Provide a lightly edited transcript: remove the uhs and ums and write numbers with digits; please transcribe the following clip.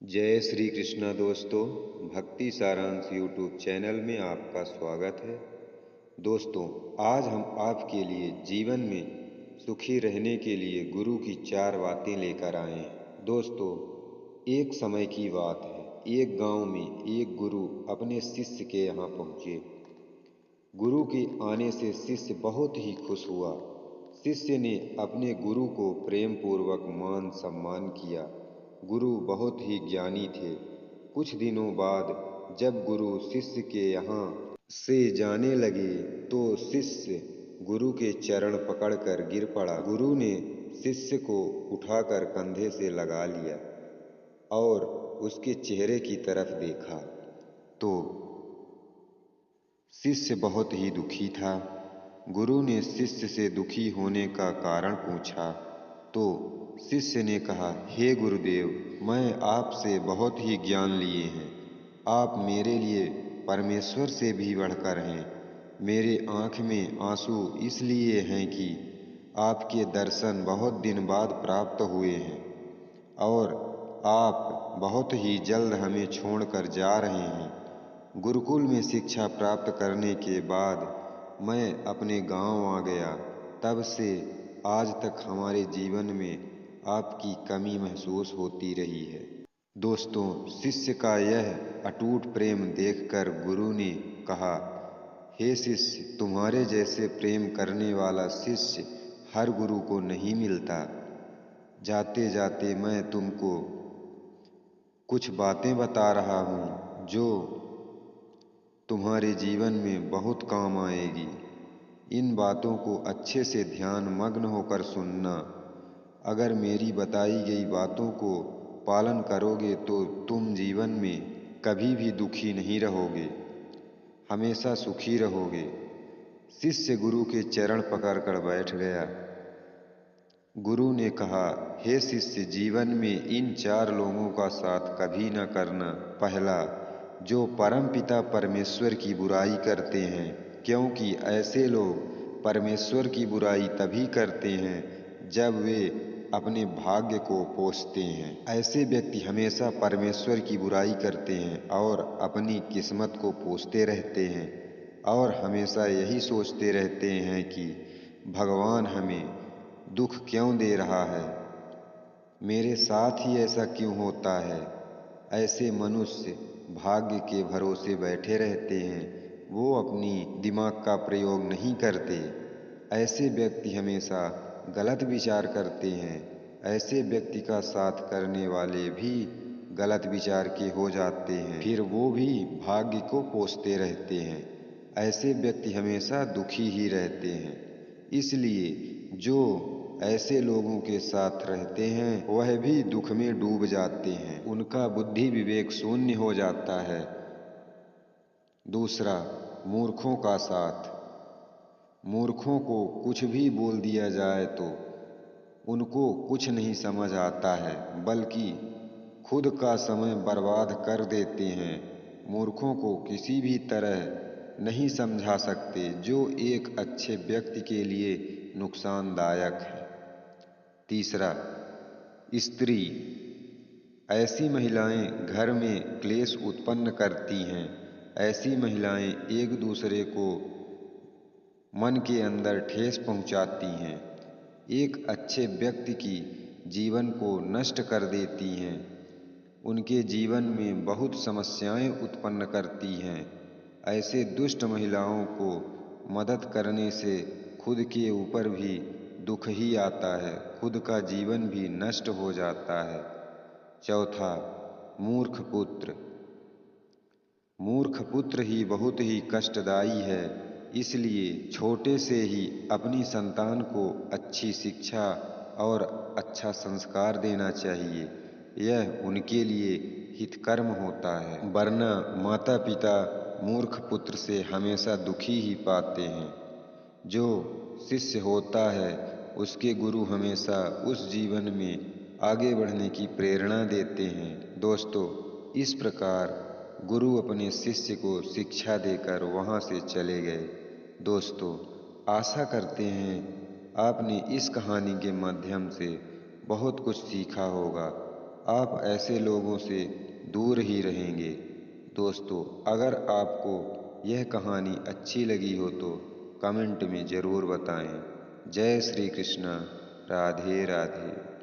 जय श्री कृष्णा दोस्तों। भक्ति सारांश यूट्यूब चैनल में आपका स्वागत है। दोस्तों, आज हम आपके लिए जीवन में सुखी रहने के लिए गुरु की 4 बातें लेकर आए हैं। दोस्तों, एक समय की बात है, एक गांव में एक गुरु अपने शिष्य के यहाँ पहुँचे। गुरु के आने से शिष्य बहुत ही खुश हुआ। शिष्य ने अपने गुरु को प्रेम पूर्वक मान सम्मान किया। गुरु बहुत ही ज्ञानी थे। कुछ दिनों बाद जब गुरु शिष्य के यहाँ से जाने लगे तो शिष्य गुरु के चरण पकड़कर गिर पड़ा। गुरु ने शिष्य को उठाकर कंधे से लगा लिया और उसके चेहरे की तरफ देखा तो शिष्य बहुत ही दुखी था। गुरु ने शिष्य से दुखी होने का कारण पूछा तो शिष्य ने कहा, हे गुरुदेव, मैं आपसे बहुत ही ज्ञान लिए हैं। आप मेरे लिए परमेश्वर से भी बढ़कर हैं। मेरे आँख में आंसू इसलिए हैं कि आपके दर्शन बहुत दिन बाद प्राप्त हुए हैं और आप बहुत ही जल्द हमें छोड़कर जा रहे हैं। गुरुकुल में शिक्षा प्राप्त करने के बाद मैं अपने गांव आ गया। तब से आज तक हमारे जीवन में आपकी कमी महसूस होती रही है। दोस्तों, शिष्य का यह अटूट प्रेम देखकर गुरु ने कहा, हे शिष्य, तुम्हारे जैसे प्रेम करने वाला शिष्य हर गुरु को नहीं मिलता। जाते जाते मैं तुमको कुछ बातें बता रहा हूँ जो तुम्हारे जीवन में बहुत काम आएगी। इन बातों को अच्छे से ध्यान मग्न होकर सुनना। अगर मेरी बताई गई बातों को पालन करोगे तो तुम जीवन में कभी भी दुखी नहीं रहोगे, हमेशा सुखी रहोगे। शिष्य गुरु के चरण पकड़कर बैठ गया। गुरु ने कहा, हे शिष्य, जीवन में इन 4 लोगों का साथ कभी न करना। पहला, जो परमपिता परमेश्वर की बुराई करते हैं, क्योंकि ऐसे लोग परमेश्वर की बुराई तभी करते हैं जब वे अपने भाग्य को पोषते हैं। ऐसे व्यक्ति हमेशा परमेश्वर की बुराई करते हैं और अपनी किस्मत को पोषते रहते हैं और हमेशा यही सोचते रहते हैं कि भगवान हमें दुख क्यों दे रहा है, मेरे साथ ही ऐसा क्यों होता है। ऐसे मनुष्य भाग्य के भरोसे बैठे रहते हैं, वो अपनी दिमाग का प्रयोग नहीं करते। ऐसे व्यक्ति हमेशा गलत विचार करते हैं। ऐसे व्यक्ति का साथ करने वाले भी गलत विचार के हो जाते हैं, फिर वो भी भाग्य को पोषते रहते हैं। ऐसे व्यक्ति हमेशा दुखी ही रहते हैं। इसलिए जो ऐसे लोगों के साथ रहते हैं वह भी दुख में डूब जाते हैं, उनका बुद्धि विवेक शून्य हो जाता है। दूसरा, मूर्खों का साथ। मूर्खों को कुछ भी बोल दिया जाए तो उनको कुछ नहीं समझ आता है, बल्कि खुद का समय बर्बाद कर देते हैं। मूर्खों को किसी भी तरह नहीं समझा सकते, जो एक अच्छे व्यक्ति के लिए नुकसानदायक है। तीसरा, स्त्री। ऐसी महिलाएं घर में क्लेश उत्पन्न करती हैं। ऐसी महिलाएं एक दूसरे को मन के अंदर ठेस पहुंचाती हैं, एक अच्छे व्यक्ति की जीवन को नष्ट कर देती हैं, उनके जीवन में बहुत समस्याएं उत्पन्न करती हैं। ऐसे दुष्ट महिलाओं को मदद करने से खुद के ऊपर भी दुख ही आता है, खुद का जीवन भी नष्ट हो जाता है। चौथा, मूर्ख पुत्र। मूर्ख पुत्र ही बहुत ही कष्टदायी है। इसलिए छोटे से ही अपनी संतान को अच्छी शिक्षा और अच्छा संस्कार देना चाहिए। यह उनके लिए हितकर्म होता है, वरना माता पिता मूर्ख पुत्र से हमेशा दुखी ही पाते हैं। जो शिष्य होता है उसके गुरु हमेशा उस जीवन में आगे बढ़ने की प्रेरणा देते हैं। दोस्तों, इस प्रकार गुरु अपने शिष्य को शिक्षा देकर वहाँ से चले गए। दोस्तों, आशा करते हैं आपने इस कहानी के माध्यम से बहुत कुछ सीखा होगा। आप ऐसे लोगों से दूर ही रहेंगे। दोस्तों, अगर आपको यह कहानी अच्छी लगी हो तो कमेंट में ज़रूर बताएं। जय श्री कृष्ण। राधे राधे।